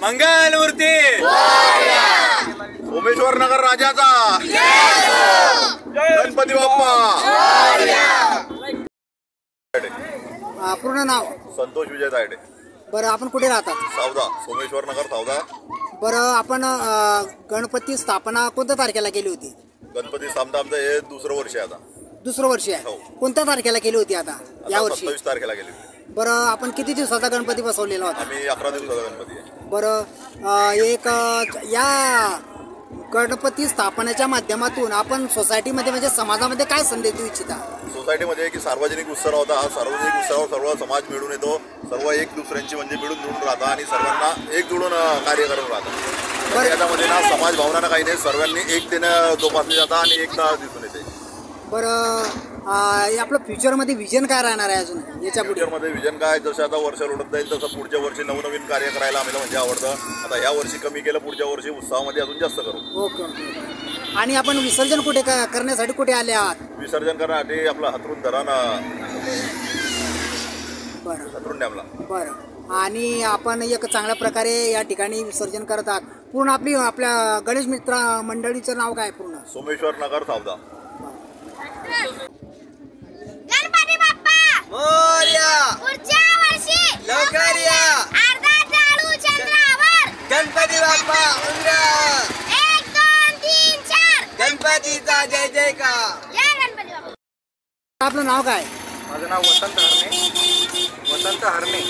मंगलमूर्ती सोमेश्वर नगर राजाचा गणपती बाप्पा। पूर्ण नाव संतोष विजय तायडे। बरं, आपण कुठे राहतात? सावदा, सोमेश्वर नगर सावदा। बरं, आपण गणपती स्थापना कोणत्या तारखेला केली होती? गणपती स्थापना आमचं हे दुसरं वर्ष आहे आता। दुसरं वर्ष आहे। कोणत्या तारखेला केली होती आता या वर्षी? 27 तारखेला केली होती। बरं, आपण किती दिवसाचा गणपती बसवलेला होता? आम्ही 11 दिवसाचा गणपती आहे। बरं, एक या गणपती स्थापनेच्या माध्यमातून आपण सोसायटीमध्ये म्हणजे समाजामध्ये काय संदेश देऊ इच्छिता? सोसायटीमध्ये की सार्वजनिक उत्सव होता, हा सार्वजनिक उत्सवावर सर्व समाज मिळून येतो, सर्व एक दुसऱ्यांची म्हणजे मिळून जुळून राहतात आणि सर्वांना एकजुळून कार्य करून राहतात। याच्यामध्ये ना समाज भावना काही नाही, सर्वांनी एकतेनं जोपासले जातात आणि एकता दिसून येते। बरं, आपलं फ्युचरमध्ये विजन काय राहणार आहे अजून याच्या पुढे? फ्युचरमध्ये विजन काय, जसं आता वर्ष लोटत जाईल तसं पुढच्या वर्षी नवनवीन कार्य करायला आम्हाला म्हणजे आवडतं। आता या वर्षी कमी केलं, पुढच्या वर्षी उत्सवामध्ये अजून जास्त करू। Okay okay. आणि आपण विसर्जन कुठे करण्यासाठी कुठे आले आहात? विसर्जन करण्यासाठी आपला हातरून धरण बरं, हातरून डॅमला। बरं, आणि आपण एक चांगल्या प्रकारे या ठिकाणी विसर्जन करत आहात। पूर्ण आपल्या गणेश मित्र मंडळीचं नाव काय पूर्ण? सोमेश्वर नगर सावदा। गणपती बाप्पा मोरया, पुढच्या वर्षी लवकर या, अर्धा जाळू चंद्रावर गणपती बाप्पा उंदरा, 1 2 3 4 गणपतीचा जय जयकार। जय गणपती बाप्पा। आपलं नाव काय? माझं नाव वसंत हरणे।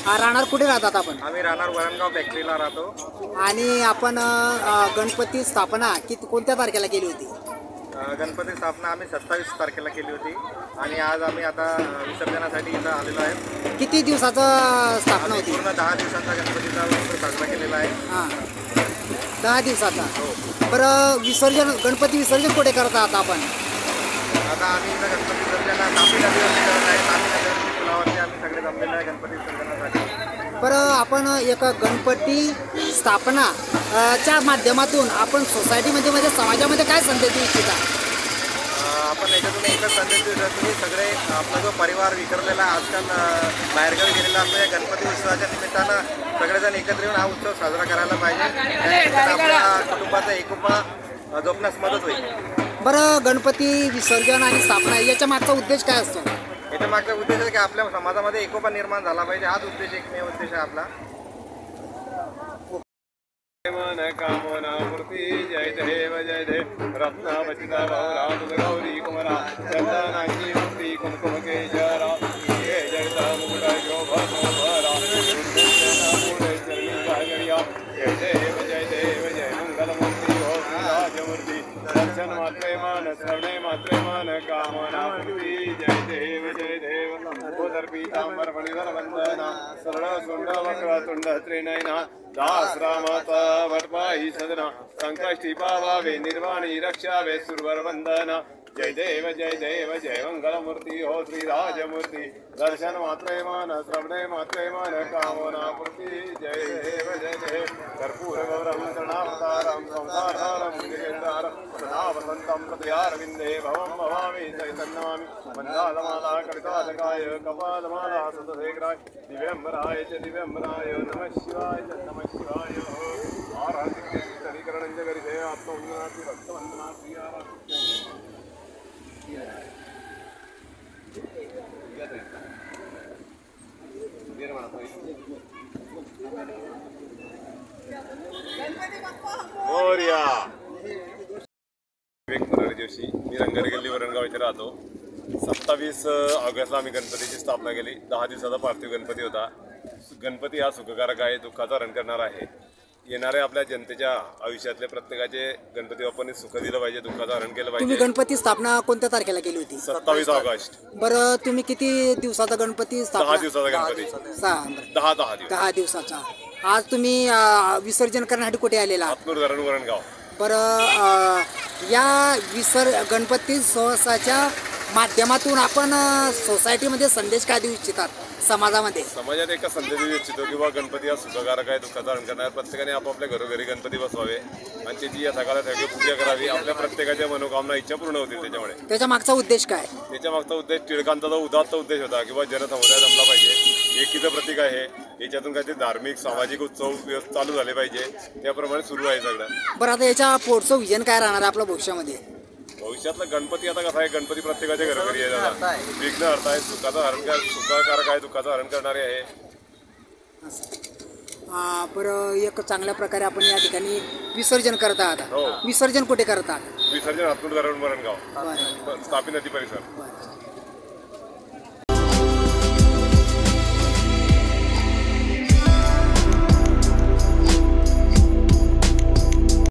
राहणार कुठे राहतात आपण? आम्ही राहणार वरणगाव फॅक्टरीला राहतो। आणि आपण गणपती स्थापना कोणत्या तारखेला केली होती? गणपती स्थापना आम्ही 27 तारखेला केली होती आणि आज आम्ही आता विसर्जनासाठी इथं आलेलो आहे। किती दिवसाचं स्थापना होती? पूर्ण 10 दिवसांचा गणपतीचा उत्सव साजरा केलेला आहे। हां, 10 दिवसाचा। बरं, गणपती विसर्जन कुठे करत आहात आपण? आता आम्ही इथं गणपती विसर्जन तापी नदीवरती करत आहे। तापी नदीवरती पुलावरती आम्ही सगळे जमलेलो आहे गणपती विसर्जनासाठी। बरं, आपण एक गणपती स्थापना च्या माध्यमातून आपण सोसायटीमध्ये म्हणजे समाजामध्ये काय संदेश देऊ इच्छिता? आपण याच्यातून एकच संदेश देऊ शकतो की सगळे आपला जो परिवार विखरलेला आजकाल बाहेरगावी गेलेला असतो, या गणपती उत्सवाच्या निमित्तानं सगळेजण एकत्र येऊन हा उत्सव साजरा करायला पाहिजे। आपल्या कुटुंबाचा एकोपा जोपण्यास मदत होईल। बरं, गणपती विसर्जन आणि स्थापना याच्या मागचा उद्देश काय असतो? याच्या मागचा उद्देश आहे की आपल्या समाजामध्ये एकोपा निर्माण झाला पाहिजे, हाच उद्देश एकमेव उद्देश आहे आपला। मन कामना मूर्ती जय देव जय देव रत्नावचिता भावरा गौरी कुमरा चंदनाची मूर्ती कुमकुम केशरा ये जगता मुकुटा शोभरा जय देव जय मंगल मूर्ती हो राजमूर्ती दर्शन मात्रे मान श्रवणे मात्रे मान कामना मूर्ती जय देव उदर पीतांबर फणीधर वंदना सरळ सुंड वक्र तुंड त्रिनयना दास रामाता वटपाही सदना संकष्टी पावावे निर्वाणी रक्षावे सुरवर वंदना जय देव जय मंगल मूर्ती हो श्री राजमूर्ती दर्शन मात्रे मान श्रवणे मात्रे मान कामना पूर्ती जय देव कर्पूर गौरम करुणावतारम संसारहारम गिरिधारम सदावसंतं हृदयारविंदे भवं भवामि चैतन्यमामि मन्दालमाला कवितालकाय कपालमाला सतसेग्राय दिव्यंबराय च दिव्यंबराय नमः शिवाय च नमः शिवाय आराधिके तरीकरणं च गरिते आत्मवन्दनाति भक्तवन्दनाति आराधिके मोरया। दिवशी मी रंगारगल्ली वरणगाव इथे राहतो। 27 ऑगस्टला आम्ही गणपतीची स्थापना केली। 10 दिवसाचा पार्थिव गणपती होता। गणपती हा सुखकारक आहे, दुःखाचा हरण करणारा आहे। येणाऱ्या आपल्या जनतेच्या आयुष्यातले प्रत्येकाचे गणपती बाप्पांनी सुख दिलं पाहिजे, दुःखाचं हरण केलं पाहिजे। तुम्ही गणपती स्थापना कोणत्या तारखेला केली होती? 27 ऑगस्ट। बरं, तुम्ही किती दिवसाचा गणपती 10 दिवसाचा गणपती। 10 दिवसाचा। आज तुम्ही विसर्जन करण्यासाठी कुठे आलेला? हातनूर धरण वरणगाव। बरं, या गणपती उत्सवाच्या माध्यमातून आपण सोसायटीमध्ये संदेश काय देऊ इच्छितात समाजामध्ये? समाजात एक संदेश देऊ इच्छितो की बा गणपती हा सुखकारक आहे, दुःखाचा हरण करणार। प्रत्येकाने आपापल्या घरोघरी गणपती बसवावे आणि त्याची या सकाळात सगळी पूजा करावी। आपल्या प्रत्येकाच्या मनोकामना इच्छा पूर्ण होतील त्याच्यामुळे। त्याच्या मागचा उद्देश काय? त्याच्या मागचा उद्देश टिळकांचा जो उदात्त उद्देश होता की बा जनसमुदाय जमला पाहिजे, एकीचं प्रतीक आहे. याच्यातून काहीतरी धार्मिक सामाजिक उत्सव चालू झाले पाहिजे, त्याप्रमाणे सुरू आहे सगळं. बरं, आता याच्या पुढचं विजन काय राहणार आहे आपल्या भविष्यामध्ये? भविष्यातला गणपती आता कसा आहे, गणपती प्रत्येकाच्या घरोघरी आहे दादा. विघ्न हरता आहे, सुखाकारक आहे, दुःखाचं हरण करणारे आहे. बरं, एक चांगल्या प्रकारे आपण या ठिकाणी विसर्जन करत आहात. हो. विसर्जन कुठे करतात? विसर्जन हातकुंड धरण मरणगाव, बरं तापी नदी परिसर. बरं.